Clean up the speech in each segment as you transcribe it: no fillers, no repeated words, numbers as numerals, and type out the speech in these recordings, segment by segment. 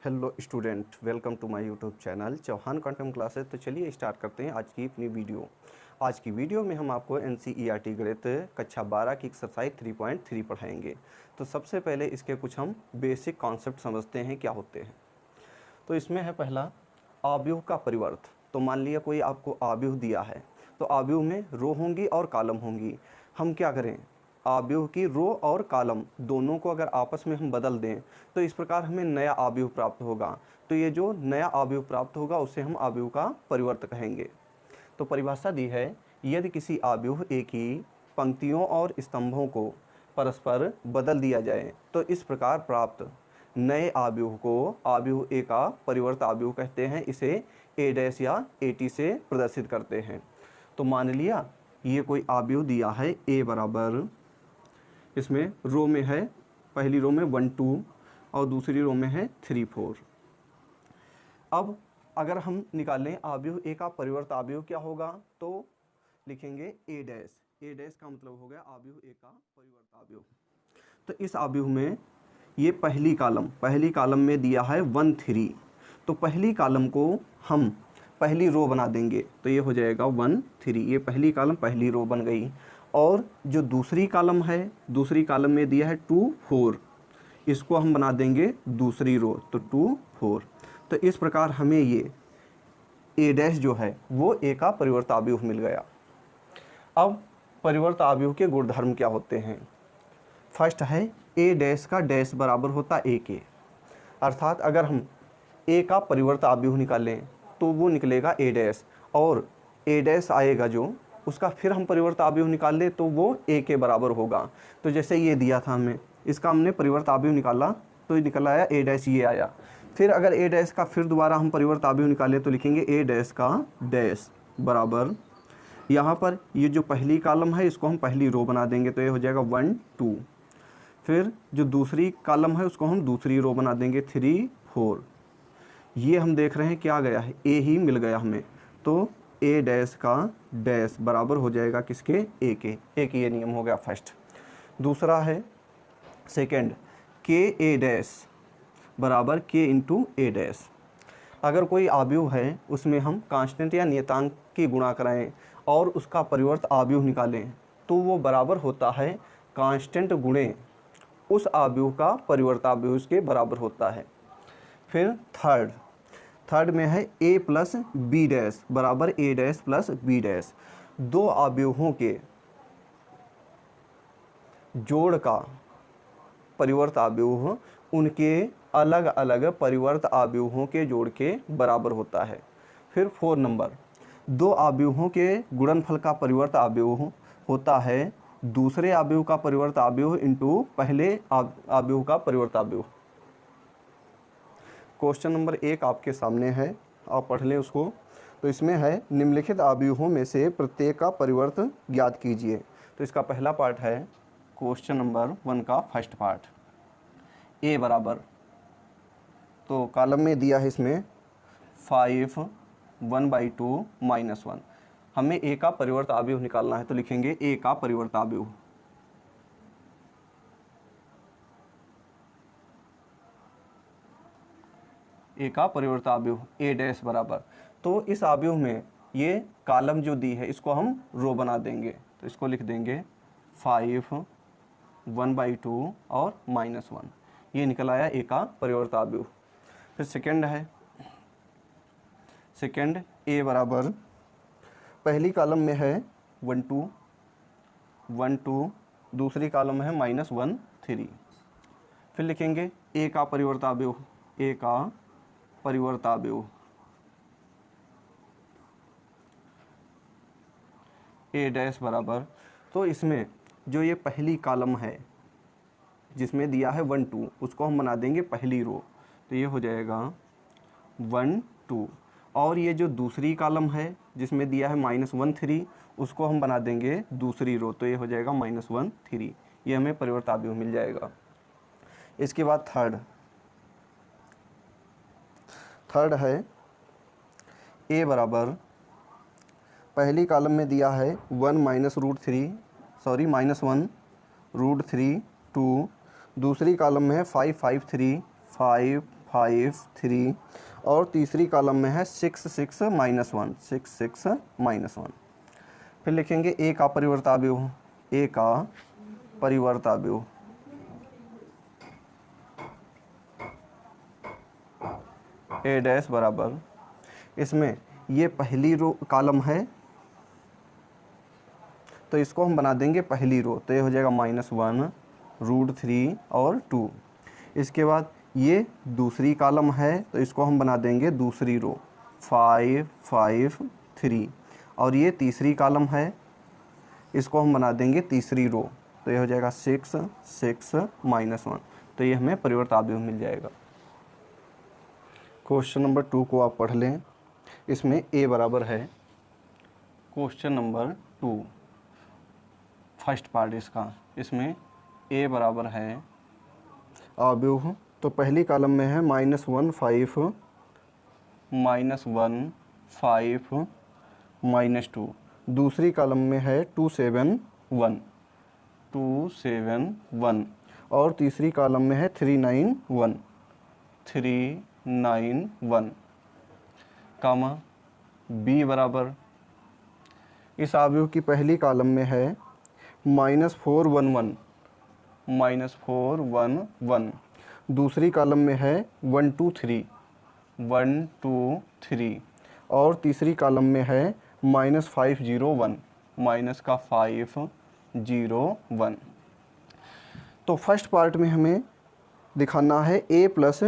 Hello student, welcome to my YouTube channel Chauhan content classes. तो चलिए start करते हैं आज की अपनी वीडियो। आज की वीडियो में हम आपको एनसीईआरटी गणित कक्षा 12 की एक्सरसाइज 3.3 पढ़ाएंगे। तो सबसे पहले इसके कुछ हम बेसिक कॉन्सेप्ट समझते हैं क्या होते हैं। तो इसमें है पहला आव्यूह का परिवर्त। तो मान लिया कोई आपको आव्यूह दिया है, तो आव्यूह में रो होंगी और कॉलम होंगी। हम क्या करें, आव्यूह की रो और कॉलम दोनों को अगर आपस में हम बदल दें तो इस प्रकार हमें नया आव्यूह प्राप्त होगा। तो ये जो नया आव्यूह प्राप्त होगा उसे हम आव्यूह का परिवर्त कहेंगे। तो परिभाषा दी है, यदि किसी आव्यूह ए की पंक्तियों और स्तंभों को परस्पर बदल दिया जाए तो इस प्रकार प्राप्त नए आव्यूह को आव्यूह ए का परिवर्त आव्यूह कहते हैं। इसे ए डैश या ए टी से प्रदर्शित करते हैं। तो मान लिया ये कोई आव्यूह दिया है ए बराबर, इसमें रो में है, पहली रो में 1 2 और दूसरी रो में है 3 4। अब अगर हम निकालें आव्यूह ए का परिवर्त आव्यूह क्या होगा, तो लिखेंगे ए डैश। ए डैश का मतलब हो गया आव्यूह ए का परिवर्त आव्यूह। तो इस आव्यूह में ये पहली कॉलम में दिया है 1 3। तो पहली कॉलम को हम पहली रो बना देंगे, तो ये हो जाएगा 1 3। ये पहली कॉलम पहली रो बन गई। और जो दूसरी कॉलम है, दूसरी कॉलम में दिया है 2 4, इसको हम बना देंगे दूसरी रो, तो 2 4। तो इस प्रकार हमें ये ए डैश जो है वो ए का परिवर्त आव्यूह मिल गया। अब परिवर्त आव्यूह के गुणधर्म क्या होते हैं। फर्स्ट है ए डैश का डैश बराबर होता ए के, अर्थात अगर हम ए का परिवर्त आव्यूह निकालें तो वो निकलेगा ए डैश, और ए डैश आएगा जो उसका फिर हम परिवर्त आव्यूह निकाल लें तो वो ए के बराबर होगा। तो जैसे ये दिया था हमें, इसका हमने परिवर्त आव्यूह निकाला तो निकल आया ए डैश, ये आया। फिर अगर ए डैश का फिर दोबारा हम परिवर्त आव्यूह निकालें तो लिखेंगे ए डैश का डैश बराबर, यहाँ पर ये जो पहली कॉलम है इसको हम पहली रो बना देंगे, तो ये हो जाएगा 1 2। फिर जो दूसरी कॉलम है उसको हम दूसरी रो बना देंगे 3 4। ये हम देख रहे हैं क्या गया है, ए ही मिल गया हमें। तो ए डैश का डैश बराबर हो जाएगा किसके, ए के। ए की ये नियम हो गया फर्स्ट। दूसरा है सेकंड, के ए डैश बराबर के इंटू ए डैश। अगर कोई आव्यूह है उसमें हम कांस्टेंट या नियतांक की गुणा कराएं और उसका परिवर्त आव्यूह निकालें तो वो बराबर होता है कांस्टेंट गुणे उस आव्यूह का परिवर्त आव्यूह के बराबर होता है। फिर थर्ड में है ए प्लस बी डैश बराबर ए डैश प्लस बी डैश। दो आव्यूहों के जोड़ का परिवर्त आव्यूह उनके अलग अलग परिवर्त आव्यूहों के जोड़ के बराबर होता है। फिर 4 नंबर, दो आव्यूहों के गुणनफल का परिवर्त आव्यूह होता है दूसरे आव्यूह का परिवर्त आव्यूह इंटू पहले आव्यूह का परिवर्त आव्यूह। क्वेश्चन नंबर 1 आपके सामने है, आप पढ़ लें उसको। तो इसमें है निम्नलिखित आव्यूहों में से प्रत्येक का परिवर्त ज्ञात कीजिए। तो इसका पहला पार्ट है क्वेश्चन नंबर 1 का फर्स्ट पार्ट। ए बराबर, तो कॉलम में दिया है इसमें 5 1/2 -1। हमें ए का परिवर्त आव्यूह निकालना है, तो लिखेंगे ए का परिवर्त आव्यूह। ए का परिवर्त आव्यूह ए डैश बराबर, तो इस आव्यूह में ये कॉलम जो दी है इसको हम रो बना देंगे, तो इसको लिख देंगे 5 1/2 और -1। ये निकल आया ए का परिवर्त आव्यूह। फिर सेकंड है, सेकंड ए बराबर, पहली कॉलम में है 1 2, दूसरी कॉलम में है -1 3। फिर लिखेंगे ए का परिवर्त आव्यूह, ए का परिवर्त आव्यूह ए डैश बराबर, तो इसमें जो ये पहली कॉलम है जिसमें दिया है 1 2 उसको हम बना देंगे पहली रो, तो ये हो जाएगा 1 2। और ये जो दूसरी कॉलम है जिसमें दिया है -1 3 उसको हम बना देंगे दूसरी रो, तो ये हो जाएगा -1 3। ये हमें परिवर्त आव्यूह मिल जाएगा। इसके बाद थर्ड है ए बराबर, पहली कॉलम में दिया है 1 -1 √3 2। दूसरी कॉलम में है 5 5 3 5 5 3 और तीसरी कॉलम में है 6 6 माइनस 1 6 6 माइनस 1। फिर लिखेंगे ए का परिवर्ताव्यूह, ए का परिवर्ताव्यूह ए डैश बराबर, इसमें ये पहली रो कॉलम है तो इसको हम बना देंगे पहली रो, तो ये हो जाएगा -1 √3 और 2। इसके बाद ये दूसरी कॉलम है तो इसको हम बना देंगे दूसरी रो 5 5 3, और ये तीसरी कॉलम है इसको हम बना देंगे तीसरी रो, तो ये हो जाएगा 6 6 -1। तो ये हमें परिवर्ताव्यूह मिल जाएगा। क्वेश्चन नंबर 2 को आप पढ़ लें, इसमें ए बराबर है, क्वेश्चन नंबर 2 फर्स्ट पार्ट इसका, इसमें ए बराबर है अव्यूह, तो पहली कॉलम में है -1 5 -2, दूसरी कॉलम में है 2 7 1 और तीसरी कॉलम में है 3 9 1 कामा बी बराबर, इस अवयव की पहली कॉलम में है -4 1 1, दूसरी कॉलम में है 1 2 3 और तीसरी कॉलम में है -5 0 1 -5 0 1। तो फर्स्ट पार्ट में हमें दिखाना है a प्लस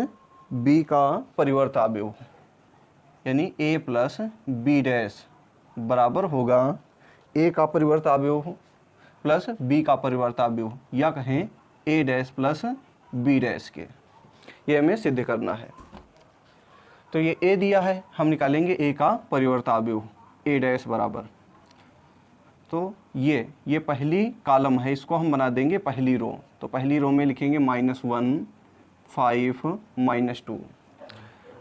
बी का परिवर्ताव्यूह, यानी a प्लस बी डैश बराबर होगा a का परिवर्ताव्यूह प्लस b का परिवर्ताव्यूह, या कहें a dash plus b dash के, ये हमें सिद्ध करना है। तो ये a दिया है, हम निकालेंगे a का परिवर्ताव्यूह a डैश बराबर, तो ये पहली कॉलम है, इसको हम बना देंगे पहली रो, तो पहली रो में लिखेंगे -1 5 -2,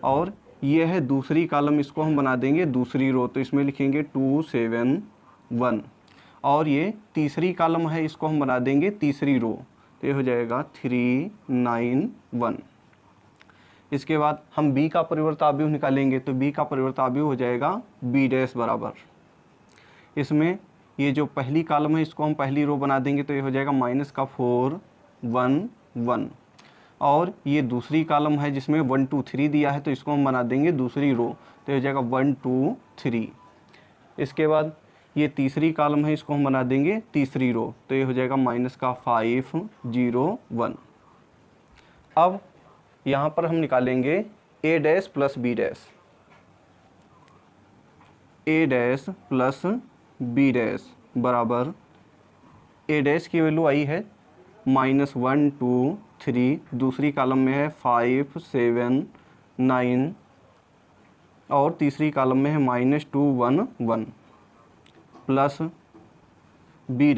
और ये है दूसरी कॉलम, इसको हम बना देंगे दूसरी रो, तो इसमें लिखेंगे 2 7 1, और ये तीसरी कॉलम है, इसको हम बना देंगे तीसरी रो, तो ये हो जाएगा 3 9 1। इसके बाद हम b का परिवर्ताव्यूह निकालेंगे, तो b का परिवर्ताव्यूह हो जाएगा b डैश बराबर, इसमें ये जो पहली कॉलम है इसको हम पहली रो बना देंगे, तो ये हो जाएगा -4 1 1, और ये दूसरी कॉलम है जिसमें 1 2 3 दिया है, तो इसको हम बना देंगे दूसरी रो, तो ये हो जाएगा 1 2 3। इसके बाद ये तीसरी कॉलम है, इसको हम बना देंगे तीसरी रो, तो ये हो जाएगा -5 0 1। अब यहाँ पर हम निकालेंगे a dash plus b dash, a dash plus b dash बराबर, a डैश की वैल्यू आई है -1 2 3, दूसरी कॉलम में है 5 7 9, और तीसरी कॉलम में है -2 1 1 प्लस b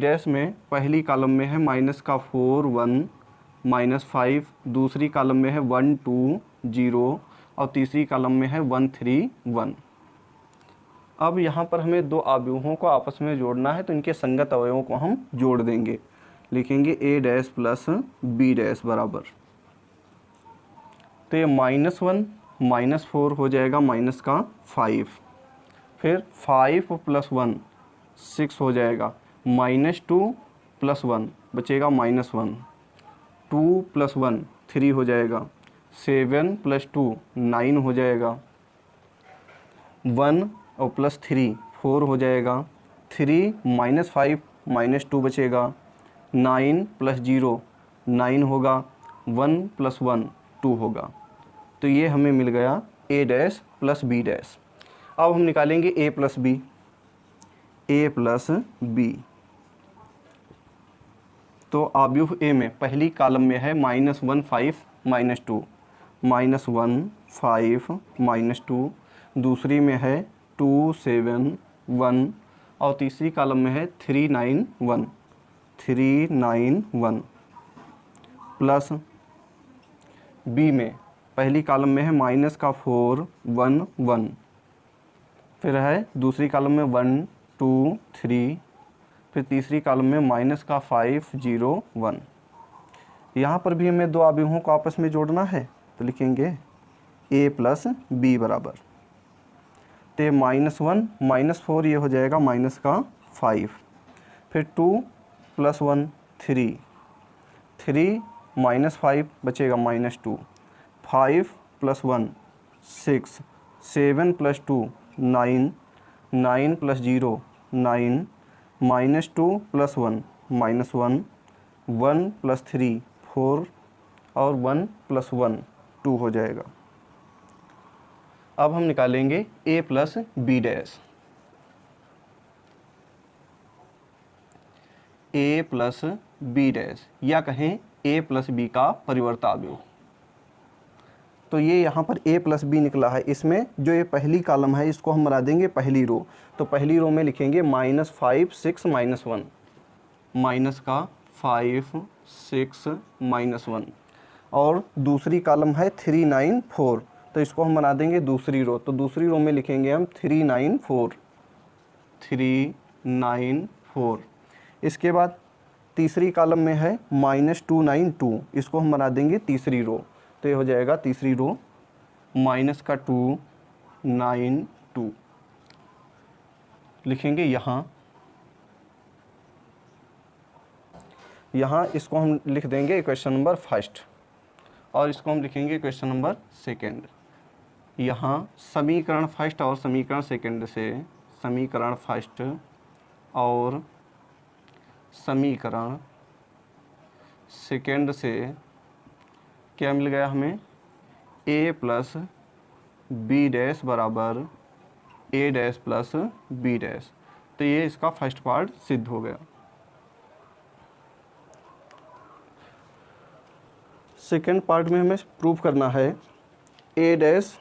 डैश में पहली कॉलम में है -4 1 -5, दूसरी कॉलम में है 1 2 0, और तीसरी कॉलम में है 1 3 1। अब यहाँ पर हमें दो अवयवों को आपस में जोड़ना है, तो इनके संगत अवयवों को हम जोड़ देंगे, लिखेंगे a dash plus b dash बराबर, तो ये -1 -4 हो जाएगा -5, फिर 5 + 1 6 हो जाएगा, -2 + 1 बचेगा -1, 2 + 1 3 हो जाएगा, 7 + 2 9 हो जाएगा, 1 और +3 4 हो जाएगा, 3 -5 -2 बचेगा, 9 + 0 9 होगा, 1 + 1 2 होगा, तो ये हमें मिल गया a dash plus b dash. अब हम निकालेंगे a प्लस b, तो अवयव a में पहली कॉलम में है -1 5 -2, -1 5 -2, दूसरी में है 2 7 1, और तीसरी कॉलम में है 3 9 1 प्लस b में पहली कॉलम में है -4 1 1, फिर है दूसरी कॉलम में 1 2 3, फिर तीसरी कॉलम में -5 0 1, यहाँ पर भी हमें दो अवयवों को आपस में जोड़ना है, तो लिखेंगे a प्लस बी बराबर, तो ये -1 -4 ये हो जाएगा माइनस का 5, फिर 2 + 1 3, 3 -5 बचेगा -2, 5 + 1 6, 7 + 2 9, 9 + 0 9, -2 + 1 -1, 1 + 3 4 और 1 + 1 2 हो जाएगा। अब हम निकालेंगे a plus B dash, a plus B dash या कहें a प्लस बी का परिवर्तावयव। तो ये यहाँ पर a प्लस बी निकला है, इसमें जो ये पहली कॉलम है इसको हम बना देंगे पहली रो, तो पहली रो में लिखेंगे -5 6 -1, माइनस का 5 6 -1, और दूसरी कॉलम है 3 9 4, तो इसको हम बना देंगे दूसरी रो, तो दूसरी रो में लिखेंगे हम 3 9 4 3 9 4। इसके बाद तीसरी कॉलम में है -2 9 2, इसको हम बना देंगे तीसरी रो, तो ये हो जाएगा तीसरी रो माइनस का 2 9 2 लिखेंगे यहाँ इसको हम लिख देंगे क्वेश्चन नंबर फर्स्ट, और इसको हम लिखेंगे क्वेश्चन नंबर सेकंड। यहाँ समीकरण फर्स्ट और समीकरण सेकंड से, समीकरण फर्स्ट और समीकरण सेकंड से क्या मिल गया हमें, a प्लस बी डैश बराबर a dash plus B dash, तो ये इसका फर्स्ट पार्ट सिद्ध हो गया। सेकेंड पार्ट में हमें प्रूव करना है a dash,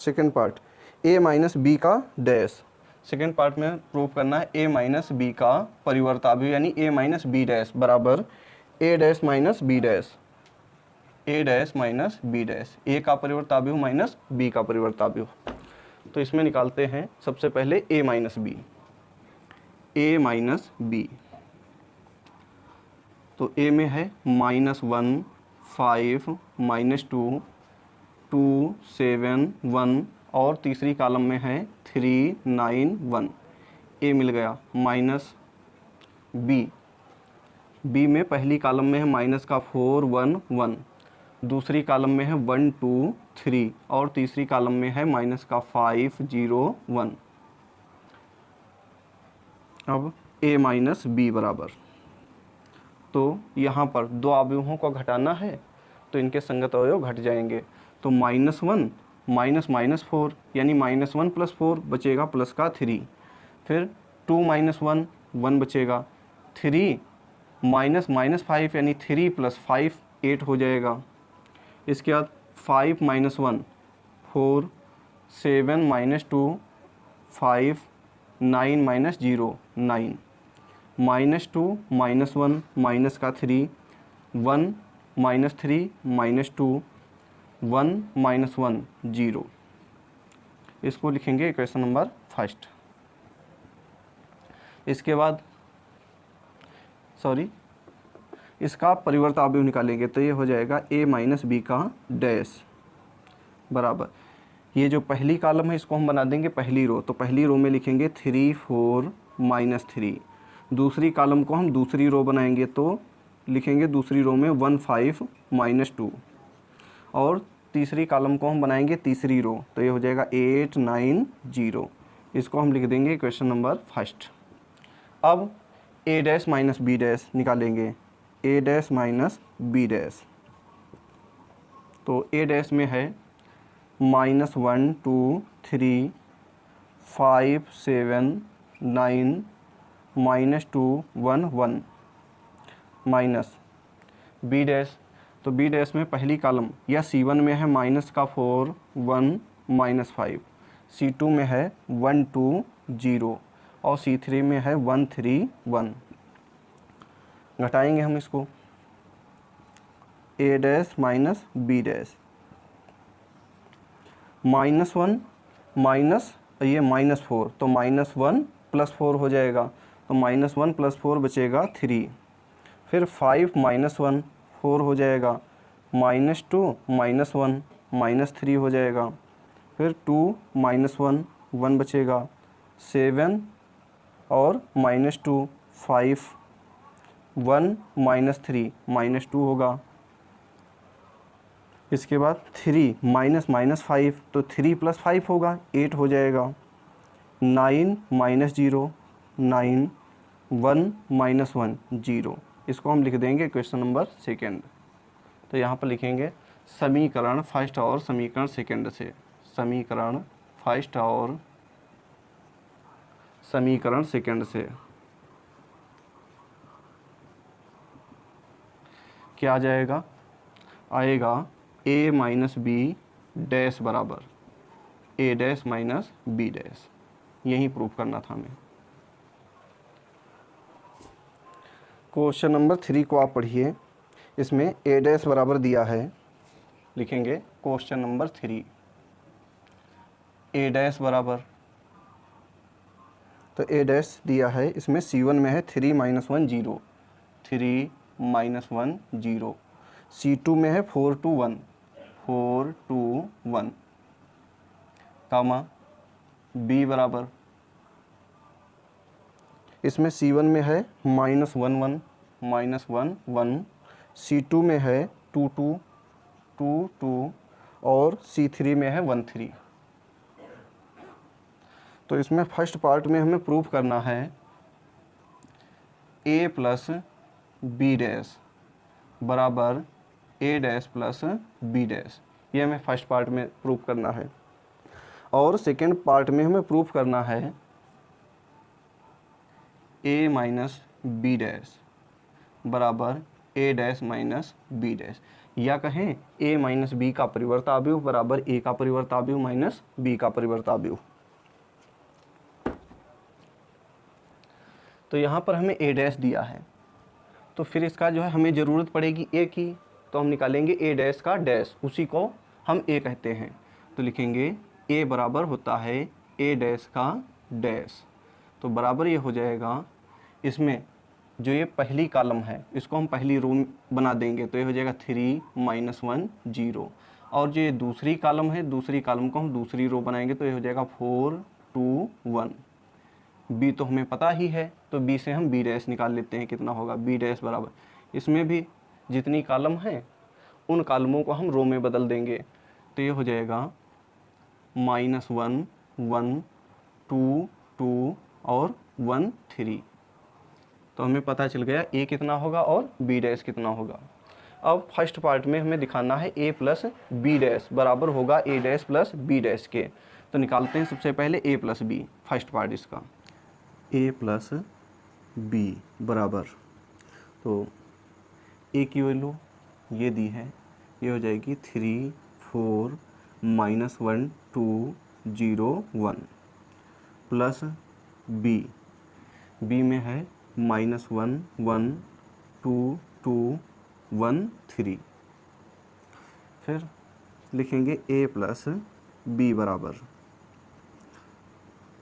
second part a minus B का डैश, सेकेंड पार्ट में प्रूव करना है a माइनस बी का परिवर्तावयव यानी a माइनस बी डैश बराबर a dash minus B dash, a dash minus B dash, a का परिवर्तावयव माइनस b का परिवर्तावयव। तो इसमें निकालते हैं सबसे पहले a minus B, a minus B, तो a में है -1 5 -2 2 7 1, और तीसरी कॉलम में है 3 9 1, a मिल गया माइनस b में पहली कॉलम में है माइनस का 4 1 1, दूसरी कॉलम में है 1 2 3, और तीसरी कॉलम में है माइनस का 5 0 1। अब a माइनस बी बराबर, तो यहाँ पर दो अवयवों को घटाना है तो इनके संगत अवयव घट जाएंगे, तो -1 -4 यानी -1 + 4 बचेगा प्लस का 3, फिर 2 -1 1 बचेगा, 3 -5 यानी 3 + 5 8 हो जाएगा। इसके बाद 5 -1 4 7 -2 5 9 -0 9, -2 -1 माइनस का 3 1 -3 -2 1 -1 0, इसको लिखेंगे इक्वेशन नंबर फर्स्ट। इसके बाद इसका परिवर्तावयव निकालेंगे, तो ये हो जाएगा a माइनस बी का डैश बराबर, ये जो पहली कॉलम है इसको हम बना देंगे पहली रो, तो पहली रो में लिखेंगे 3 4 -3, दूसरी कॉलम को हम दूसरी रो बनाएंगे तो लिखेंगे दूसरी रो में 1 5 -2, और तीसरी कॉलम को हम बनाएंगे तीसरी रो, तो ये हो जाएगा 8 9 0, इसको हम लिख देंगे क्वेश्चन नंबर फर्स्ट। अब a dash minus B dash निकालेंगे, a dash minus B dash, तो a डैश में है -1 2 3 5 7 9 -2 1 1, माइनस बी डैश, तो बी डैश में पहली कॉलम या C1 में है माइनस का 4 1 -5, C2 में है 1 2 0, और C3 में है 1 3 1। घटाएंगे हम इसको, a dash minus B dash, -1 minus ये -4, तो -1 + 4 हो जाएगा, तो -1 + 4 बचेगा 3, फिर 5 -1 4 हो जाएगा, -2 -1 -3 हो जाएगा, फिर 2 -1 1 बचेगा, 7 और -2 5, 1 -3 -2 होगा। इसके बाद 3 -5 तो 3 + 5 होगा, 8 हो जाएगा, 9 -0 9, 1 -1 0। इसको हम लिख देंगे क्वेश्चन नंबर सेकेंड। तो यहाँ पर लिखेंगे समीकरण फर्स्ट और समीकरण सेकेंड से, समीकरण फर्स्ट और समीकरण सेकेंड से क्या आ जाएगा, आएगा a - b डैश बराबर a डैश - b डैश। यही प्रूफ करना था हमें। क्वेश्चन नंबर 3 को आप पढ़िए, इसमें a डैश बराबर दिया है, लिखेंगे क्वेश्चन नंबर 3 a डैश बराबर, तो a डैश दिया है, इसमें C1 में है 3 - 1 0, 3 - 1 0, C2 में है 4 2 1, 4 2 1, कामा b बराबर, इसमें C1 में है -1 1 -1 1, C2 में है 2 2 2 2 और C3 में है 1 3। तो इसमें फर्स्ट पार्ट में हमें प्रूफ करना है a + b डैश बराबर a डैश + b डैश, ये हमें फर्स्ट पार्ट में प्रूफ करना है। और सेकेंड पार्ट में हमें प्रूफ करना है a - b डैश बराबर a डैश - b डैश, या कहें a - b का परिवर्ताव्युह बराबर a का परिवर्ताव्युह माइनस b का परिवर्ताव्युह। तो यहाँ पर हमें a डैश दिया है, तो फिर इसका जो है हमें ज़रूरत पड़ेगी a की, तो हम निकालेंगे a डैश का डैश, उसी को हम a कहते हैं। तो लिखेंगे a बराबर होता है a डैश का डैश, तो बराबर ये हो जाएगा, इसमें जो ये पहली कॉलम है इसको हम पहली रो बना देंगे, तो ये हो जाएगा 3 - 1 0, और जो ये दूसरी कॉलम है, दूसरी कॉलम को हम दूसरी रो बनाएंगे, तो ये हो जाएगा 4 2 1। b तो हमें पता ही है, तो b से हम b डैश निकाल लेते हैं, कितना होगा b डैश बराबर, इसमें भी जितनी कॉलम है उन कॉलमों को हम रो में बदल देंगे, तो ये हो जाएगा -1 1 2 2 और 1 3। तो हमें पता चल गया a कितना होगा और b डैश कितना होगा। अब फर्स्ट पार्ट में हमें दिखाना है a + b डैश बराबर होगा a डैश + b डैश के, तो निकालते हैं सबसे पहले a + b, फर्स्ट पार्ट इसका a + b बराबर, तो a की वैल्यू ये दी है, ये हो जाएगी 3 4 -1 2 0 1 प्लस b में है -1 1 2 2 1 3, फिर लिखेंगे a + b बराबर,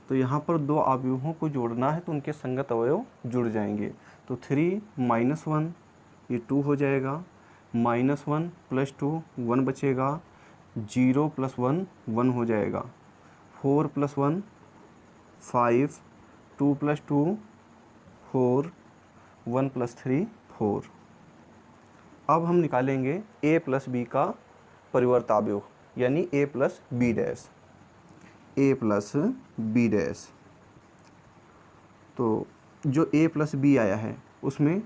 तो यहाँ पर दो अवयवों को जोड़ना है तो उनके संगत अवयव जुड़ जाएंगे, तो 3 - 1 ये 2 हो जाएगा, -1 + 2 1 बचेगा, 0 + 1 1 हो जाएगा, 4 + 1 5, 2 + 2 4, 1 + 3 4। अब हम निकालेंगे a + b का परिवर्ताव्युह, यानी a + b dash, a + b dash. तो जो a + b आया है उसमें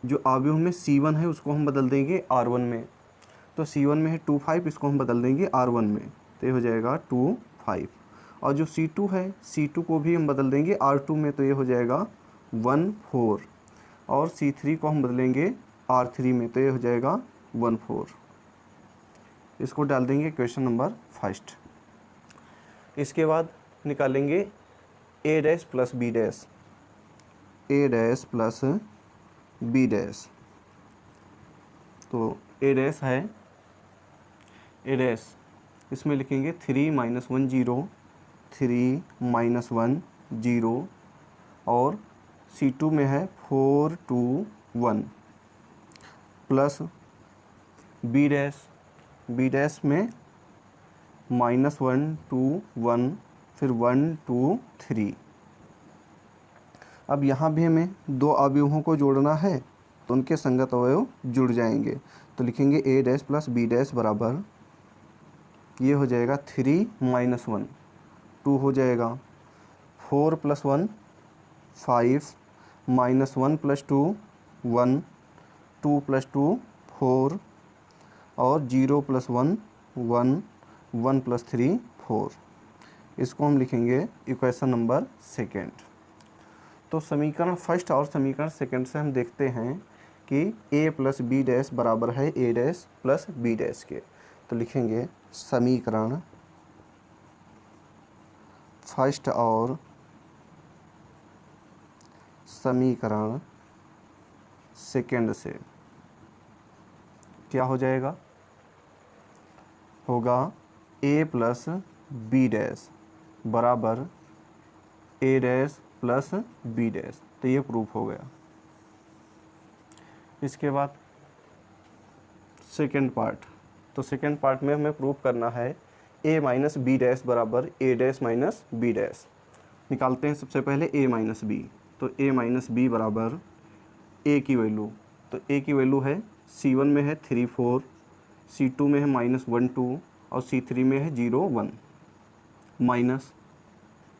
जो अवयव में C1 है उसको हम बदल देंगे R1 में, तो C1 में है 2 5, इसको हम बदल देंगे R1 में, तो ये हो जाएगा 2 5, और जो C2 है C2 को भी हम बदल देंगे R2 में, तो ये हो जाएगा 1 4, और C3 को हम बदलेंगे R3 में, तो ये हो जाएगा 1 4। इसको डाल देंगे क्वेश्चन नंबर फर्स्ट। इसके बाद निकालेंगे a dash + b dash, a dash + b dash, तो a डैश है, a डैश इसमें लिखेंगे 3 - 1 0, 3 - 1 0, और C2 में है 4 2 1 प्लस बी डैश में -1 2 1 फिर 1 2 3। अब यहाँ भी हमें दो अवयवों को जोड़ना है तो उनके संगत अवयव जुड़ जाएंगे। तो लिखेंगे a dash plus B dash बराबर, ये हो जाएगा 3 - 1 2 हो जाएगा, 4 + 1 5 -1 + 2 1 2 + 2 4 और 0 + 1 1 1 + 3 4। इसको हम लिखेंगे इक्वेशन नंबर सेकेंड। तो समीकरण फर्स्ट और समीकरण सेकेंड से हम देखते हैं कि a + b डैश बराबर है a dash plus b dash के। तो लिखेंगे समीकरण फर्स्ट और समीकरण सेकेंड से क्या हो जाएगा, होगा a + b डैश बराबर a dash plus b dash. तो ये प्रूफ हो गया। इसके बाद सेकेंड पार्ट, तो सेकेंड पार्ट में हमें प्रूफ करना है a - b डैश बराबर a डैश - b डैश। निकालते हैं सबसे पहले a - b। तो a - b बराबर a की वैल्यू, तो a की वैल्यू है C1 में है 3 4, C2 में है -1 2 और C3 में है 0 1, माइनस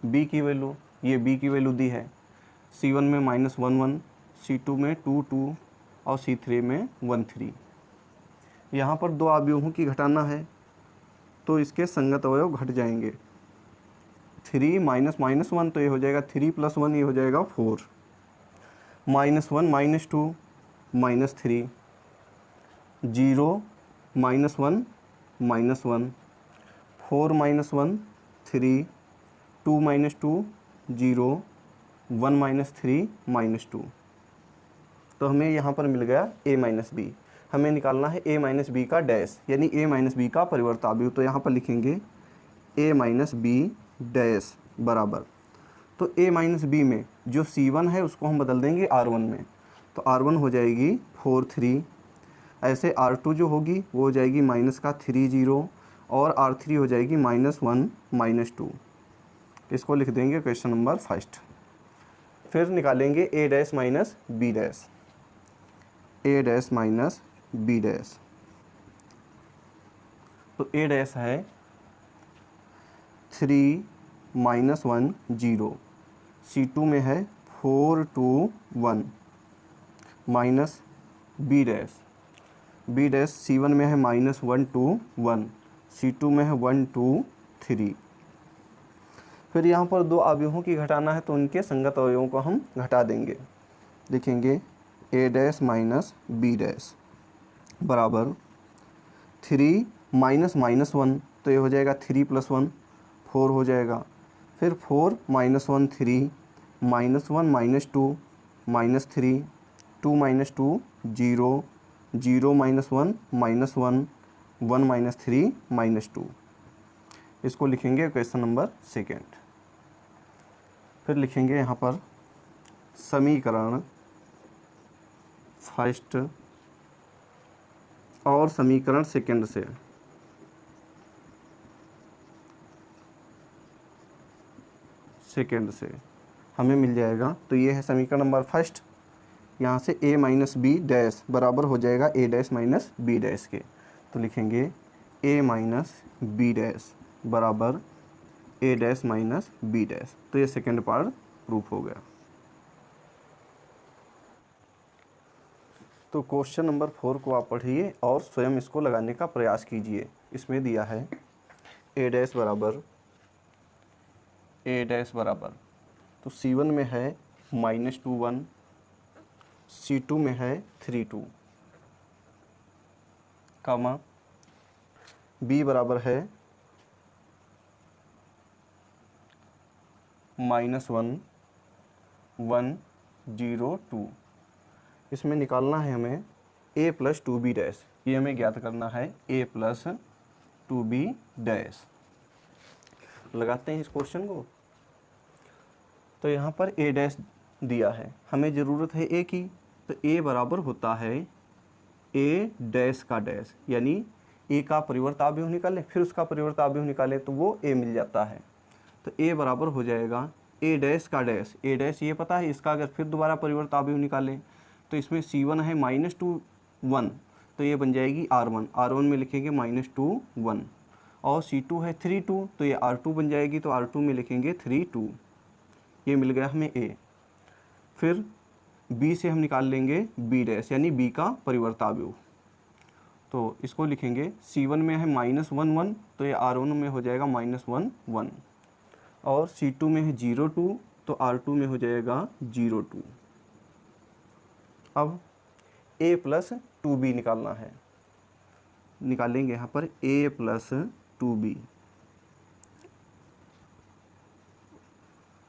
b की वैल्यू, ये b की वैल्यू दी है C1 में -1 1, C2 में 2 2 और C3 में 1 3। यहाँ पर दो अवयवों की घटाना है तो इसके संगत अवयव घट जाएंगे। 3 -1 तो ये हो जाएगा 3 + 1, ये हो जाएगा 4, -1 -2 -3, 0 -1 -1, 4 -1 3, 2 - 2 0, 1 - 3 -2। तो हमें यहाँ पर मिल गया a - b। हमें निकालना है a - b का डैश, यानी a - b का परिवर्त अवयव। तो यहाँ पर लिखेंगे a - b डैश बराबर, तो a - b में जो C1 है उसको हम बदल देंगे R1 में। तो R1 हो जाएगी 4 3, ऐसे R2 जो होगी वो हो जाएगी -3 0 और R3 हो जाएगी -1 -2। इसको लिख देंगे क्वेश्चन नंबर फर्स्ट। फिर निकालेंगे a dash minus b dash, a dash minus b dash. तो a डैश है 3 -1 0, C2 में है 4 2 1, माइनस b डैश C1 में है -1 2 1, C2 में है 1 2 3। फिर यहाँ पर दो अवयवों की घटाना है तो उनके संगत अवयवों को हम घटा देंगे। लिखेंगे a dash minus b dash बराबर 3 -1, तो ये हो जाएगा 3 + 1 4 हो जाएगा। फिर 4 - 1 3, -1 -2 -3, 2 - 2 0, 0 - 1 -1, 1 - 3 -2। इसको लिखेंगे क्वेश्चन नंबर सेकेंड। फिर लिखेंगे यहाँ पर समीकरण फर्स्ट और समीकरण सेकेंड से हमें मिल जाएगा। तो ये है समीकरण नंबर फर्स्ट। यहाँ से a - b डैश बराबर हो जाएगा a डैश - b डैश के। तो लिखेंगे a - b डैश बराबर a डैश - b डैश। तो ये सेकेंड पार्ट प्रूफ हो गया। तो क्वेश्चन नंबर 4 को आप पढ़िए और स्वयं इसको लगाने का प्रयास कीजिए। इसमें दिया है a डैश बराबर, तो C1 में है -2 1, C2 में है 3 2, कामा b बराबर है -1 1 0 2। इसमें निकालना है हमें a + 2b डैश, ये हमें ज्ञात करना है a + 2b डैश। लगाते हैं इस क्वेश्चन को। तो यहाँ पर a डैश दिया है, हमें ज़रूरत है a की, तो a बराबर होता है ए डैश का डैश, यानी ए का परिवर्त अवयव निकालें फिर उसका परिवर्त अवयव निकालें तो वो ए मिल जाता है। तो ए बराबर हो जाएगा ए डैश का डैश, ए डैश ये पता है, इसका अगर फिर दोबारा परिवर्त अवयव निकालें तो इसमें C1 है -2 1, तो ये बन जाएगी R1, R1 में लिखेंगे -2 1, और C2 है 3 2, तो ये R2 बन जाएगी, तो R2 में लिखेंगे 3 2। ये मिल गया हमें ए। फिर B से हम निकाल लेंगे B डैश, यानी B का परिवर्त अवयव, तो इसको लिखेंगे C1 में है -1 1, तो ये R1 में हो जाएगा -1 1, और C2 में है 0 2, तो R2 में हो जाएगा 0 2। अब A + 2B निकालना है, निकालेंगे यहाँ पर A + 2B।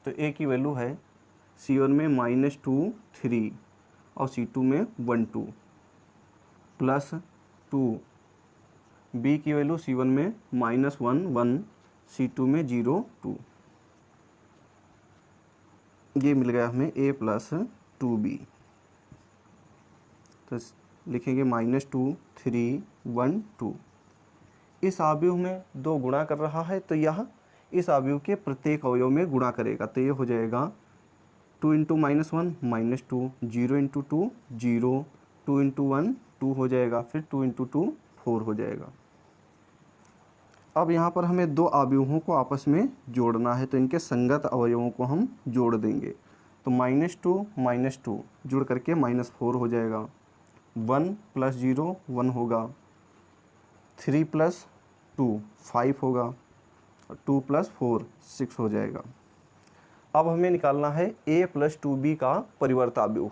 तो A की वैल्यू है C1 में -2 3 और C2 में 1 2 + 2, B की वैल्यू C1 में -1 1, C2 में 0 2। ये मिल गया हमें A + 2B। तो लिखेंगे -2 3 1 2। इस अवयव में 2 गुणा कर रहा है, तो यह इस अवयव के प्रत्येक अवयव में गुणा करेगा, तो ये हो जाएगा 2 × -1 -2, 0 × 2 0, 2 × 1 2 हो जाएगा, फिर 2 × 2 4 हो जाएगा। अब यहाँ पर हमें 2 अवयवों को आपस में जोड़ना है, तो इनके संगत अवयवों को हम जोड़ देंगे। तो -2 -2 जुड़ करके -4 हो जाएगा, 1 + 0 1 होगा, 3 + 2 5 होगा, 2 + 4 6 हो जाएगा। अब हमें निकालना है A + 2B का परिवर्त अवयव।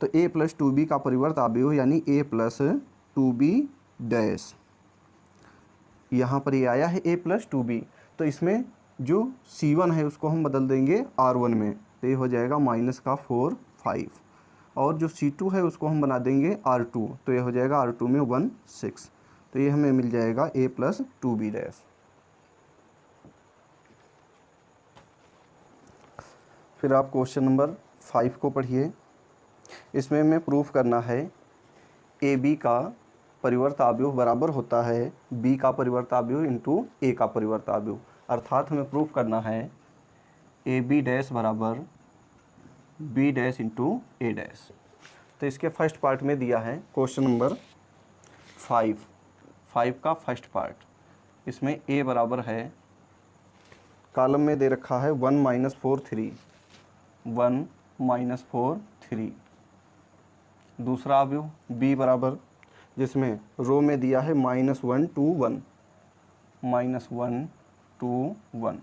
तो A + 2B का परिवर्त अवयव यानी A + 2B डैश, यहाँ पर ये आया है A + 2B, तो इसमें जो C1 है उसको हम बदल देंगे R1 में, तो ये हो जाएगा -4 5, और जो C2 है उसको हम बना देंगे R2, तो ये हो जाएगा R2 में 1 6, तो ये हमें मिल जाएगा A + 2B डैश। फिर आप क्वेश्चन नंबर 5 को पढ़िए। इसमें हमें प्रूफ करना है AB का परिवर्त अवयव बराबर होता है B का परिवर्त अवयव इंटू A का परिवर्त अवयव, अर्थात हमें प्रूफ करना है AB डैश बराबर B dash into A dash. तो इसके फर्स्ट पार्ट में दिया है क्वेश्चन नंबर 5 का फर्स्ट पार्ट, इसमें A बराबर है, कॉलम में दे रखा है 1 - 4 3, 1 - 4 3। दूसरा अवयव B बराबर, जिसमें रो में दिया है -1 2 1, -1 2 1,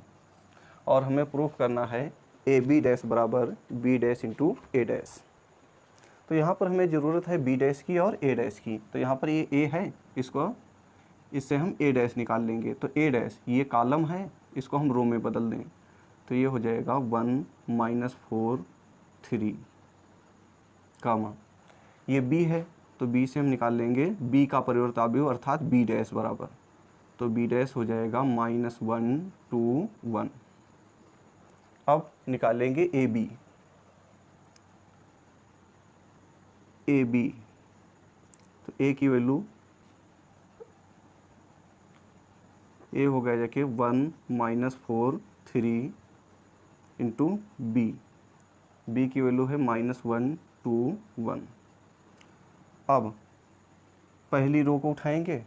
और हमें प्रूफ करना है AB डैश बराबर B dash into A dash. तो यहाँ पर हमें ज़रूरत है B डैश की और A डैश की, तो यहाँ पर ये A है, इससे हम A डैश निकाल लेंगे। तो A डैश ये कॉलम है, इसको हम रो में बदल दें, तो ये हो जाएगा 1 - 4 3, कामा ये B है, तो B से हम निकाल लेंगे B का परिवर्त अवयव अर्थात B डैश बराबर, तो B डैश हो जाएगा -1 2 1। अब निकालेंगे AB, तो A की वैल्यू A हो गया जाके 1 - 4 3 इंटू B की वैल्यू है -1 2 1। अब पहली रो को उठाएंगे,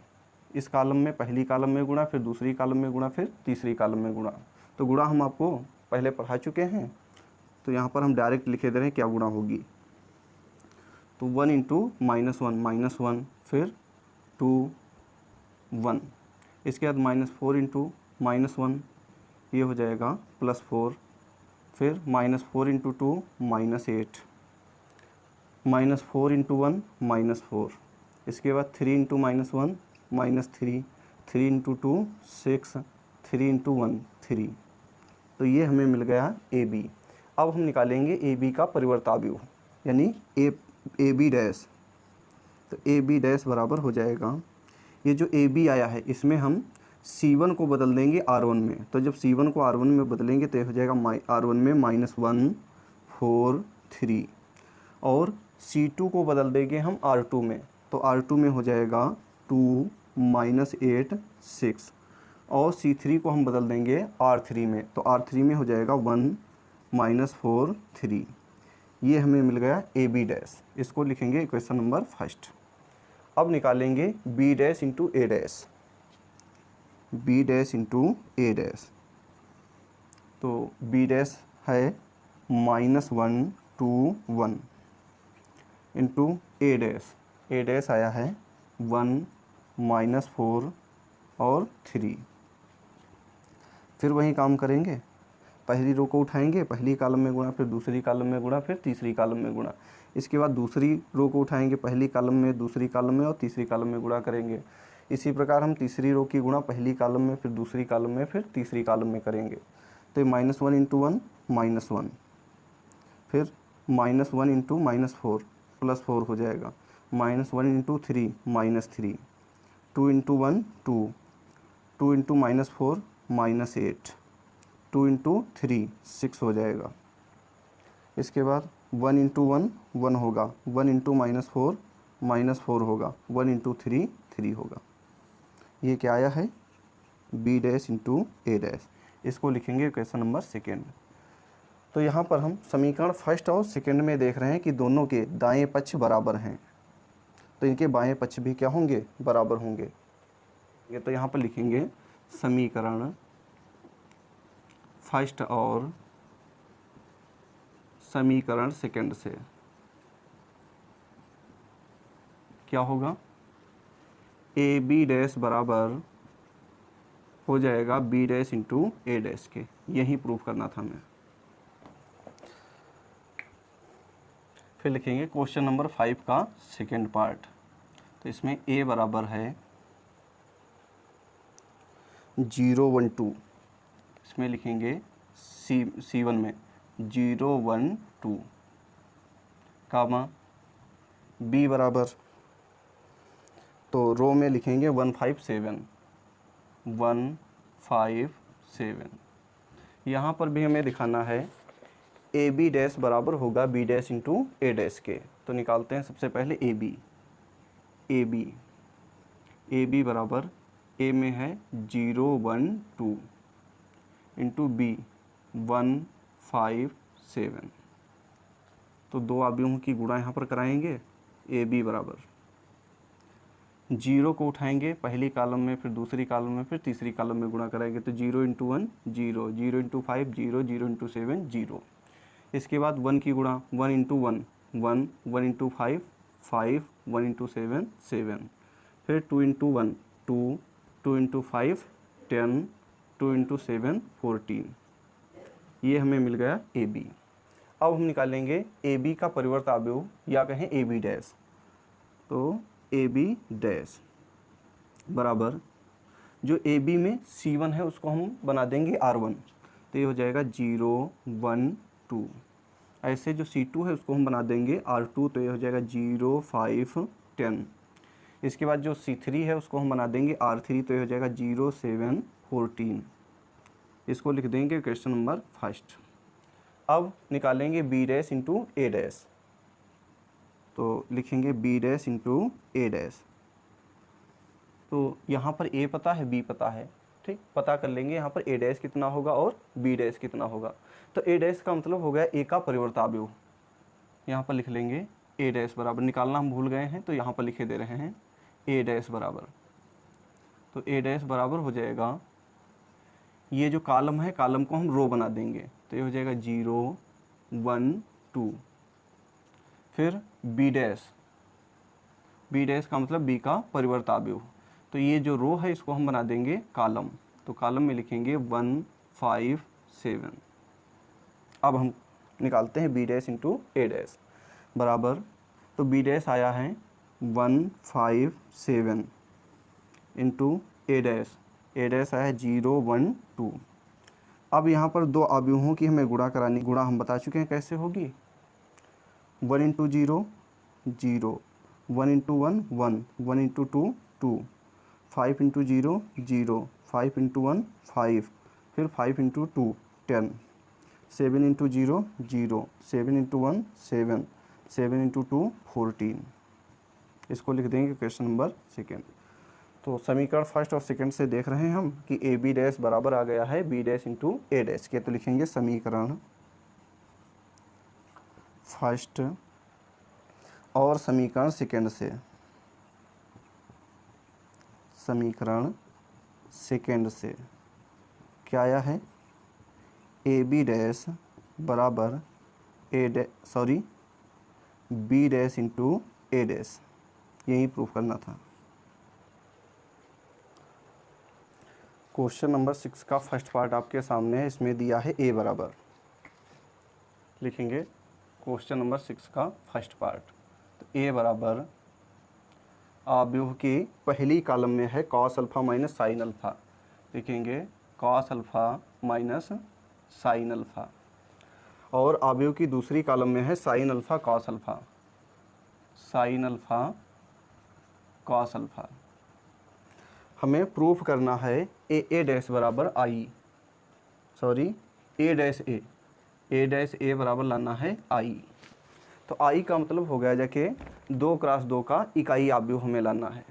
इस कॉलम में पहली कॉलम में गुणा, फिर दूसरी कॉलम में गुणा, फिर तीसरी कॉलम में गुणा। तो गुणा हम आपको पहले पढ़ा चुके हैं, तो यहाँ पर हम डायरेक्ट लिखे दे रहे हैं क्या गुणा होगी। तो 1 × -1 फिर 2 1, इसके बाद -4 × -1, ये हो जाएगा +4, फिर -4 × 2 -8, -4 × 1 -4, इसके बाद 3 × -1 -3, 3 × 2 6, 3 × 1 3। तो ये हमें मिल गया AB। अब हम निकालेंगे AB का परिवर्त अवयव यानी AB डैश। तो AB डैश बराबर हो जाएगा, ये जो AB आया है इसमें हम C1 को बदल देंगे R1 में, तो जब C1 को R1 में बदलेंगे तो हो जाएगा R1 में -1 4 3, और C2 को बदल देंगे हम R2 में, तो R2 में हो जाएगा 2 माइनस 8 6, और C3 को हम बदल देंगे R3 में, तो R3 में हो जाएगा 1 माइनस 4 3। ये हमें मिल गया AB डैश। इसको लिखेंगे इक्वेशन नंबर फर्स्ट। अब निकालेंगे B dash into A dash, B dash into A dash. तो B डैश है -1 2 1 into A dash, A dash आया है 1 माइनस 4 और 3। फिर वही काम करेंगे, पहली रो को उठाएंगे, पहली कॉलम में गुणा, फिर दूसरी कॉलम में गुणा, फिर तीसरी कॉलम में गुणा। इसके बाद दूसरी रो को उठाएंगे, पहली कॉलम में, दूसरी कॉलम में और तीसरी कॉलम में गुणा करेंगे। इसी प्रकार हम तीसरी रो की गुणा पहली कॉलम में, फिर दूसरी कॉलम में, फिर तीसरी कॉलम में करेंगे। तो -1 इंटू 1 -1, फिर -1 इंटू -4 +4 हो जाएगा, -1 इंटू 3 -3, 2 इंटू 1 2, 2 इंटू -4 -8, 2 इंटू 3 6 हो जाएगा। इसके बाद 1 इंटू 1 1 होगा, 1 इंटू -4 -4 होगा, 1 इंटू 3 3 होगा। ये क्या आया है? B dash into A dash. इसको लिखेंगे क्वेश्चन नंबर सेकेंड। तो यहाँ पर हम समीकरण फर्स्ट और सेकेंड में देख रहे हैं कि दोनों के दाएं पक्ष बराबर हैं, तो इनके बाएं पक्ष भी क्या होंगे? बराबर होंगे। ये तो यहाँ पर लिखेंगे समीकरण फर्स्ट और समीकरण सेकेंड से क्या होगा? AB डैश बराबर हो जाएगा B dash into A dash के। यही प्रूफ करना था हमें। फिर लिखेंगे क्वेश्चन नंबर 5 का सेकेंड पार्ट। तो इसमें A बराबर है 0 1 2, इसमें लिखेंगे C1 में 0 1 2, कामा B बराबर, तो रो में लिखेंगे 1 5 7 1 5 7। यहाँ पर भी हमें दिखाना है AB डैश बराबर होगा B dash into A dash के। तो निकालते हैं सबसे पहले AB बराबर A में है 0 1 2 इंटू B 1 5 7। तो दो अवयवों की गुणा यहाँ पर कराएंगे। AB बराबर 0 को उठाएंगे पहली कॉलम में, फिर दूसरी कॉलम में, फिर तीसरी कॉलम में गुणा कराएंगे। तो 0 इंटू 1 0, 0 इंटू 5 0, 0 इंटू 7 0। इसके बाद 1 की गुणा 1 इंटू 1 1, 1 इंटू 5 5, 1 इंटू 7 7, फिर 2 इंटू 1 2, 2 इंटू 5 10, 2 इंटू 7 14। ये हमें मिल गया AB। अब हम निकालेंगे AB का परिवर्त अवयव या कहें AB डैश। तो AB डैश बराबर जो AB में C1 है उसको हम बना देंगे R1, तो ये हो जाएगा 0 1 2। ऐसे जो C2 है उसको हम बना देंगे R2, तो ये हो जाएगा 0 5 10। इसके बाद जो C3 है उसको हम बना देंगे R3, तो ये हो जाएगा 0 7 14। इसको लिख देंगे क्वेश्चन नंबर फर्स्ट। अब निकालेंगे B dash into A dash. तो लिखेंगे B dash into A dash. तो यहाँ पर A पता है, B पता है, ठीक, पता कर लेंगे यहाँ पर A डैश कितना होगा और B डैश कितना होगा। तो A डैश का मतलब हो गया A का परिवर्त अवयव। यहाँ पर लिख लेंगे A डैश बराबर, निकालना हम भूल गए हैं तो यहाँ पर लिखे दे रहे हैं A डैश बराबर। तो A डैश बराबर हो जाएगा, ये जो कॉलम है कॉलम को हम रो बना देंगे, तो ये हो जाएगा 0 1 2। फिर B डैश का मतलब B का परिवर्त अवयव। तो ये जो रो है इसको हम बना देंगे कॉलम, तो कॉलम में लिखेंगे 1 5 7। अब हम निकालते हैं B dash into A dash बराबर, तो B डैश आया है 1 5 7 इंटू A डैश आया है 0 1 2। अब यहाँ पर दो अवयवों की हमें गुणा करानी, गुणा हम बता चुके हैं कैसे होगी। 1 into 0 0, 1 into 1 1, 1 into 2 2, 5 into 0 0, 5 into 1 5, फिर 5 इंटू 2 10, 7 इंटू 0 0, 7 इंटू 1 7, 7 इंटू 2 14। इसको लिख देंगे क्वेश्चन नंबर सेकेंड। तो समीकरण फर्स्ट और सेकंड से देख रहे हैं हम कि ए बी डैश बराबर आ गया है बी डैश इंटू ए डैश के। तो लिखेंगे समीकरण फर्स्ट और समीकरण सेकंड से, समीकरण सेकंड से क्या आया है, ए बी डैश बराबर बी डैश इंटू ए डैश, यही प्रूफ करना था। क्वेश्चन नंबर 6 का फर्स्ट पार्ट आपके सामने है, इसमें दिया है ए बराबर, लिखेंगे क्वेश्चन नंबर 6 का फर्स्ट पार्ट। तो ए बराबर आव्यूह की पहली कॉलम में है cos alpha minus sine alpha, लिखेंगे cos alpha minus sine alpha, और आव्यूह की दूसरी कॉलम में है sine alpha cos alpha, sine alpha cos alpha. हमें प्रूफ करना है ए डैश बराबर आई, ए डैश ए बराबर लाना है आई। तो आई का मतलब हो गया जाके 2x2 का इकाई आव्यूह हमें लाना है।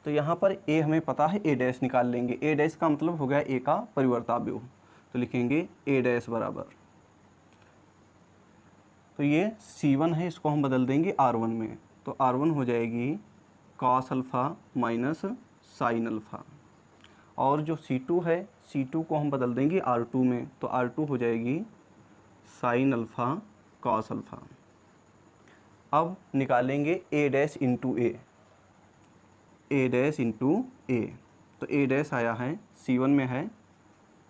तो यहाँ पर ए हमें पता है, ए डैश निकाल लेंगे। ए डैश का मतलब हो गया ए का परिवर्त आव्यूह, तो लिखेंगे ए डैश बराबर, तो ये C1 है, इसको हम बदल देंगे R1 में। तो R1 हो जाएगी cos alpha minus sine alpha, और जो C2 है, C2 को हम बदल देंगे R2 में। तो R2 हो जाएगी साइन अल्फ़ा कॉस अल्फ़ा। अब निकालेंगे ए डैश इंटू ए डैश इंटू ए। तो ए डैश आया है C1 में है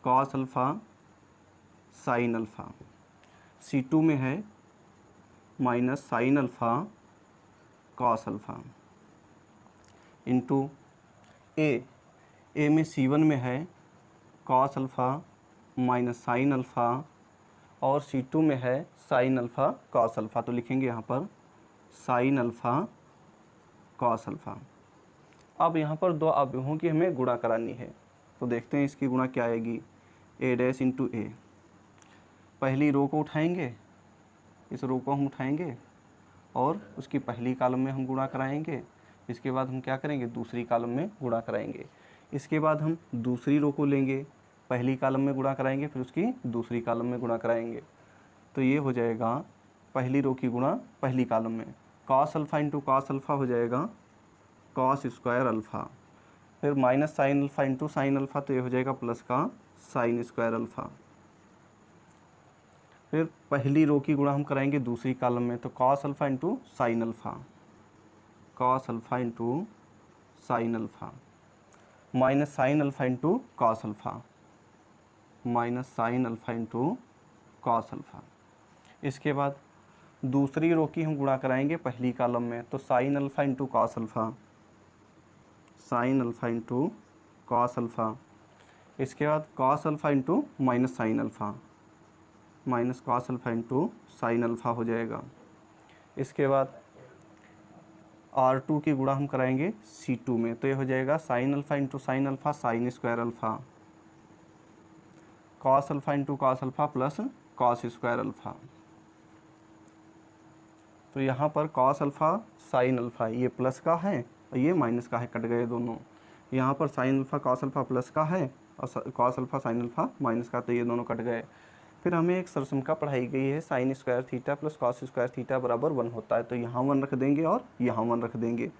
cos alpha sine alpha, C2 में है minus sine alpha cos alpha, into A में C1 में है cos alpha minus sine alpha, और C2 में है साइन अल्फ़ा कॉस अल्फ़ा। तो लिखेंगे यहाँ पर साइन अल्फ़ा कॉस अल्फ़ा। अब यहाँ पर दो आव्यूहों की हमें गुणा करानी है, तो देखते हैं इसकी गुणा क्या आएगी। ए डैश इंटू ए, पहली रो को उठाएंगे, इस रो को हम उठाएंगे और उसकी पहली कॉलम में हम गुणा कराएंगे। इसके बाद हम क्या करेंगे, दूसरी कॉलम में गुणा कराएंगे। इसके बाद हम दूसरी रो को लेंगे, पहली कॉलम में गुणा कराएंगे, फिर उसकी दूसरी कॉलम में गुणा कराएंगे। तो ये हो जाएगा पहली रो की गुणा पहली कॉलम में, cos alpha into cos alpha हो जाएगा कॉस स्क्वायर अल्फ़ा, फिर minus sine alpha into sine alpha, तो ये हो जाएगा प्लस का साइन स्क्वायर अल्फ़ा। फिर पहली रो की गुणा हम कराएंगे दूसरी कॉलम में, तो cos alpha into sine alpha, cos alpha into sine alpha, minus sine alpha into cos alpha, minus sine alpha into cos alpha. इसके बाद दूसरी रो की हम गुणा कराएंगे पहली कॉलम में, तो sine alpha into cos alpha, sine alpha into cos alpha. इसके बाद cos alpha into minus sine alpha, minus cos alpha into sine alpha हो जाएगा। इसके बाद R2 की गुणा हम कराएंगे C2 में, तो ये हो जाएगा sine alpha into sine alpha sine square alpha, cos alpha into cos alpha plus cos square alpha. तो यहाँ पर कॉस अल्फ़ा साइन अल्फ़ा ये प्लस का है और ये माइनस का है, कट गए दोनों। यहाँ पर sign alpha cos alpha plus का है और cos alpha sine alpha minus का, तो ये दोनों कट गए। फिर हमें एक सरसमका पढ़ाई गई है, sine square theta plus cos square theta बराबर 1 होता है। तो यहाँ 1 रख देंगे और यहाँ 1 रख देंगे।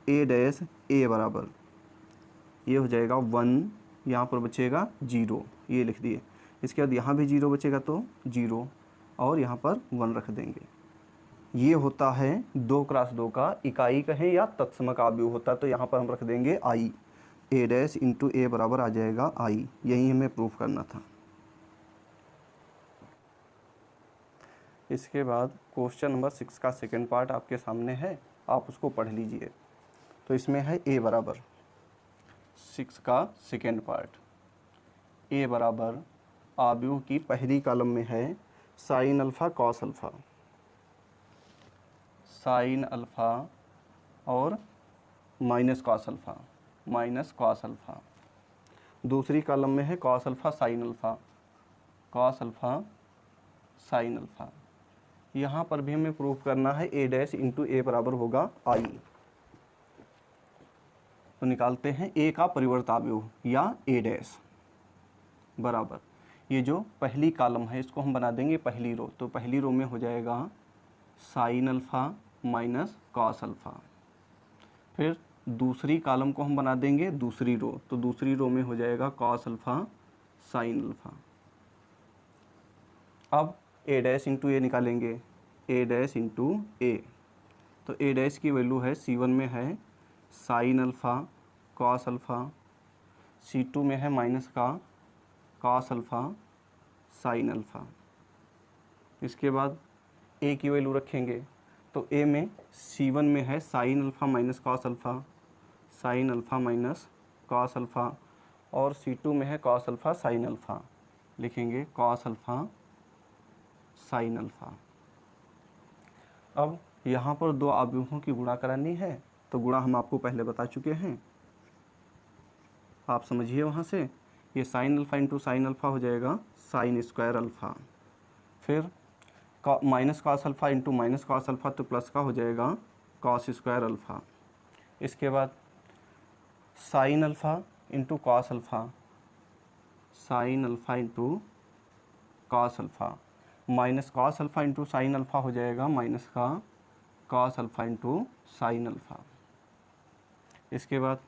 ए डैश ए बराबर ये हो जाएगा 1, यहाँ पर बचेगा 0, ये लिख दिए। इसके बाद यहाँ भी 0 बचेगा तो 0, और यहाँ पर 1 रख देंगे। ये होता है 2x2 का इकाई कहें या तत्समक आव्यूह होता है, तो यहाँ पर हम रख देंगे आई। ए डैश इंटू ए बराबर आ जाएगा आई, यही हमें प्रूफ करना था। इसके बाद क्वेश्चन नंबर 6 का सेकेंड पार्ट आपके सामने है, आप उसको पढ़ लीजिए। तो इसमें है ए बराबर 6 का सेकेंड पार्ट, ए बराबर आव्यूह की पहली कॉलम में है sine alpha cos alpha, sine alpha और minus cos alpha, minus cos alpha. दूसरी कॉलम में है cos alpha sine alpha, cos alpha sine alpha. यहाँ पर भी हमें प्रूफ करना है ए डैश इंटू ए बराबर होगा आई। तो निकालते हैं ए का परिवर्ताव्यूह या ए डैश बराबर, ये जो पहली कॉलम है इसको हम बना देंगे पहली रो, तो पहली रो में हो जाएगा sine alpha minus cos alpha. फिर दूसरी कॉलम को हम बना देंगे दूसरी रो, तो दूसरी रो में हो जाएगा कॉस अल्फ़ा साइन अल्फ़ा। अब ए डैश इंटू ए निकालेंगे, ए डैश इंटू ए, तो ए डैश की वैल्यू है C1 में है sine alpha cos alpha, C2 में है माइनस का कॉस अल्फ़ा साइन अल्फ़ा। इसके बाद ए की वैल्यू रखेंगे, तो ए में C1 में है sine alpha minus cos alpha, sine alpha minus cos alpha, और C2 में है कॉस अल्फ़ा साइन अल्फ़ा, लिखेंगे कॉस अल्फ़ा साइन अल्फ़ा। अब यहाँ पर दो अवयवों की गुणा करानी है, तो गुणा हम आपको पहले बता चुके हैं, आप समझिए वहाँ से। ये sine alpha into sine alpha हो जाएगा साइन स्क्वायर अल्फ़ा, फिर minus cos alpha into minus cos alpha, तो प्लस का हो जाएगा कॉस स्क्वायर अल्फ़ा। इसके बाद sine alpha into cos alpha, sine alpha into cos alpha, minus cos alpha into sine alpha हो जाएगा माइनस का cos alpha into sine alpha. इसके बाद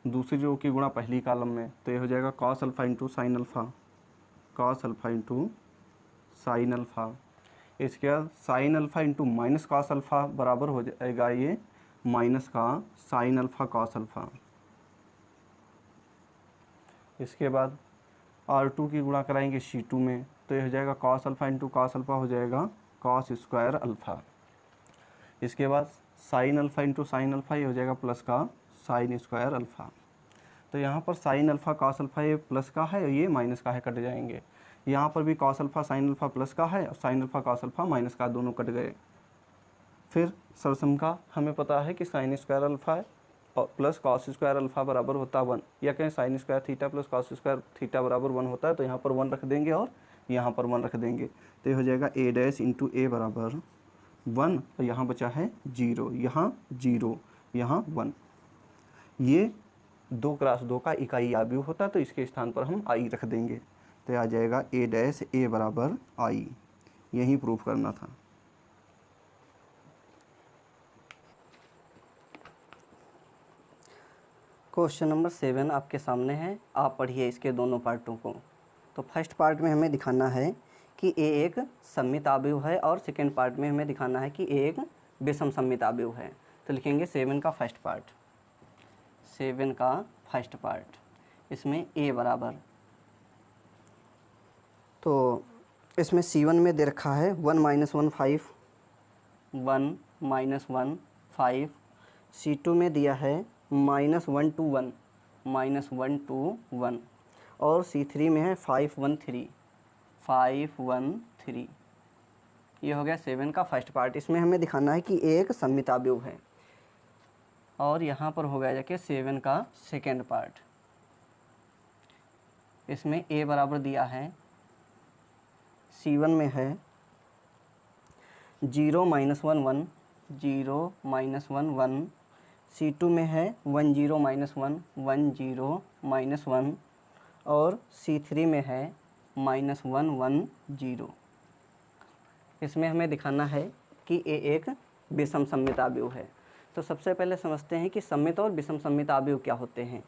दूसरी रो की गुणा पहली कॉलम में, तो ये हो जाएगा cos alpha into sine alpha, cos alpha into sine alpha. इसके बाद sine alpha into minus cos alpha बराबर हो जाएगा ये माइनस का साइन अल्फ़ा कॉस अल्फ़ा। इसके बाद R2 की गुणा कराएंगे C2 में, तो ये हो जाएगा cos alpha into cos alpha हो जाएगा कॉस स्क्वायर अल्फ़ा। इसके बाद sine alpha into sine alpha, ये हो जाएगा प्लस का साइन स्क्वायर अल्फ़ा। तो यहाँ पर साइन अल्फ़ा कॉस अल्फ़ा ये प्लस का है और ये माइनस का है, कट जाएंगे। यहाँ पर भी cos alpha sine alpha plus का है और sign alpha cos alpha minus का, दोनों कट गए। फिर सरसम का हमें पता है कि साइन स्क्वायर अल्फ़ा है और प्लस कॉस स्क्वायर अल्फ़ा बराबर होता है 1, या कहें sine square theta plus cos square theta बराबर 1 होता है, तो यहाँ पर 1 रख देंगे और यहाँ पर 1 रख देंगे, तो ये हो जाएगा ए डैश इंटू ए बराबर 1, और यहाँ बचा है 0, यहाँ 0, यहाँ 1। ये 2 क्रॉस 2 का इकाई अवयव होता है, तो इसके स्थान पर हम आई रख देंगे, तो आ जाएगा ए डैश ए बराबर आई। यही प्रूफ करना था। क्वेश्चन नंबर 7 आपके सामने है, आप पढ़िए इसके दोनों पार्टों को। तो फर्स्ट पार्ट में हमें दिखाना है कि ए एक सममित अवयव है, और सेकेंड पार्ट में हमें दिखाना है कि ए एक विषम सममित अवयव है। तो लिखेंगे 7 का फर्स्ट पार्ट, 7 का फर्स्ट पार्ट, इसमें ए बराबर, तो इसमें C1 में दे रखा है 1 - 1 5, 1 - 1 5, C2 में दिया है -1 to 1, -1 to 1, और C3 में है 5 1 3, 5 1 3। ये हो गया 7 का फर्स्ट पार्ट। इसमें हमें दिखाना है कि एक सममित अवयव है। और यहाँ पर हो गया जाके 7 का सेकेंड पार्ट, इसमें ए बराबर दिया है, C1 में है 0 - 1 1, 0 - 1 1, C2 में है 1 0 - 1, 1 0 - 1, और C3 में है -1 1 0। इसमें हमें दिखाना है कि ए एक विषम सममित अवयव है। तो सबसे पहले समझते हैं कि सममित और विषम सममित अवयव क्या होते हैं।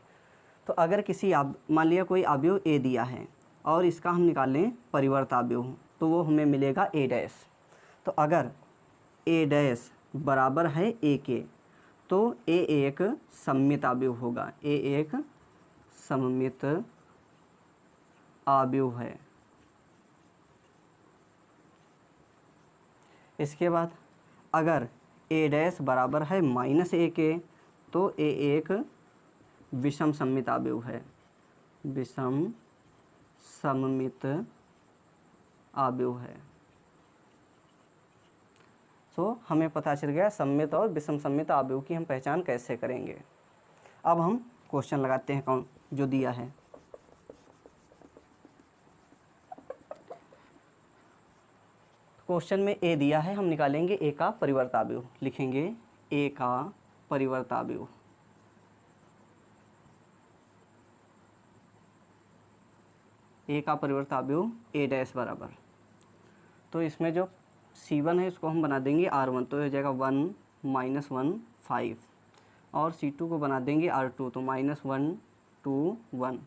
तो अगर किसी मान लिया कोई अवयव ए दिया है और इसका हम निकालें परिवर्त अवयव, तो वो हमें मिलेगा ए डैश। तो अगर ए डैश बराबर है ए के, तो ए एक सममित अवयव होगा, ए एक सममित अवयव है। इसके बाद अगर ए डैश बराबर है -a के, तो ए एक विषम सममित अवयव है, विषम सममित अवयव है। तो हमें पता चल गया सममित और विषम सममित अवयव की हम पहचान कैसे करेंगे। अब हम क्वेश्चन लगाते हैं कौन जो दिया है। क्वेश्चन में ए दिया है, हम निकालेंगे ए का परिवर्ताव्युह। लिखेंगे ए का परिवर्ताव्युह। ए का परिवर्ताव्युह ए डैश बराबर, तो इसमें जो C1 है इसको हम बना देंगे R1, तो हो जाएगा 1 - 1 5, और C2 को बना देंगे R2, तो -1 2 1।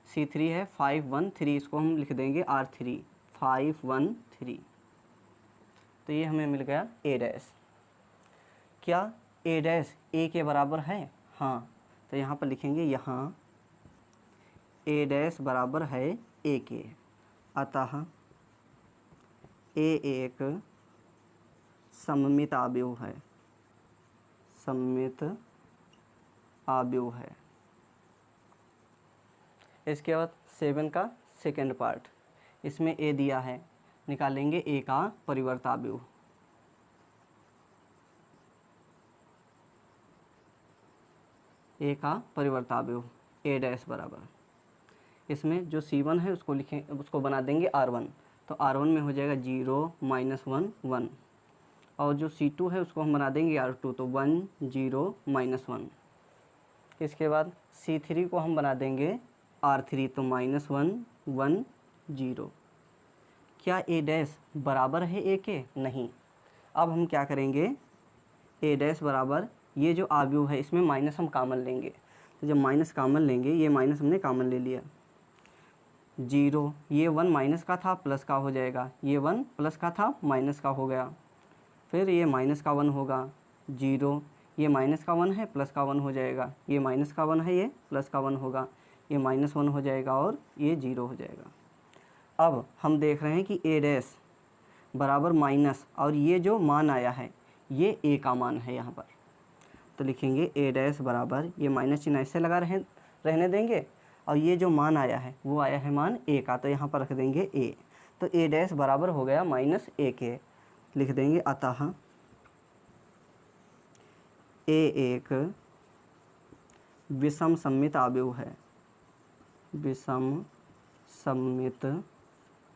C3 है 5 1 3, इसको हम लिख देंगे R3 5 1 3। तो ये हमें मिल गया ए डैश। क्या ए डैश ए के बराबर है? हाँ, तो यहाँ पर लिखेंगे यहाँ ए डैश बराबर है ए के, अतः ए एक सममित आव्यूह है, सममित आव्यूह है। इसके बाद 7 का सेकंड पार्ट, इसमें ए दिया है, निकालेंगे ए का परिवर्ताव्युह। ए का परिवर्ताव्युह ए डैश बराबर, इसमें जो C1 है उसको लिखें, उसको बना देंगे R1, तो R1 में हो जाएगा 0 - 1 1, और जो C2 है उसको हम बना देंगे R2, तो 1 0 - 1। इसके बाद C3 को हम बना देंगे R3, तो -1 1 0। क्या ए डैश बराबर है ए के? नहीं। अब हम क्या करेंगे, ए डैश बराबर ये जो आव्यूह है इसमें माइनस हम कॉमन लेंगे, तो जब माइनस कॉमन लेंगे, ये माइनस हमने कॉमन ले लिया, 0, ये 1 माइनस का था प्लस का हो जाएगा, ये 1 प्लस का था माइनस का हो गया, फिर ये माइनस का 1 होगा, 0, ये माइनस का 1 है प्लस का 1 हो जाएगा, ये माइनस का 1 है, ये प्लस का 1 होगा, ये -1 हो जाएगा और ये 0 हो जाएगा। अब हम देख रहे हैं कि ए डैश बराबर माइनस, और ये जो मान आया है ये ए का मान है यहाँ पर, तो लिखेंगे ए डैश बराबर, ये माइनस चिन्ह ऐसे लगा रहने देंगे, और ये जो मान आया है वो आया है मान ए का, तो यहाँ पर रख देंगे ए, तो ए डैश बराबर हो गया -a के। लिख देंगे अतः ए एक विषम सममित आव्यूह है, विषम सममित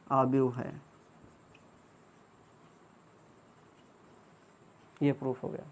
आव्यूह है। ये प्रूफ हो गया।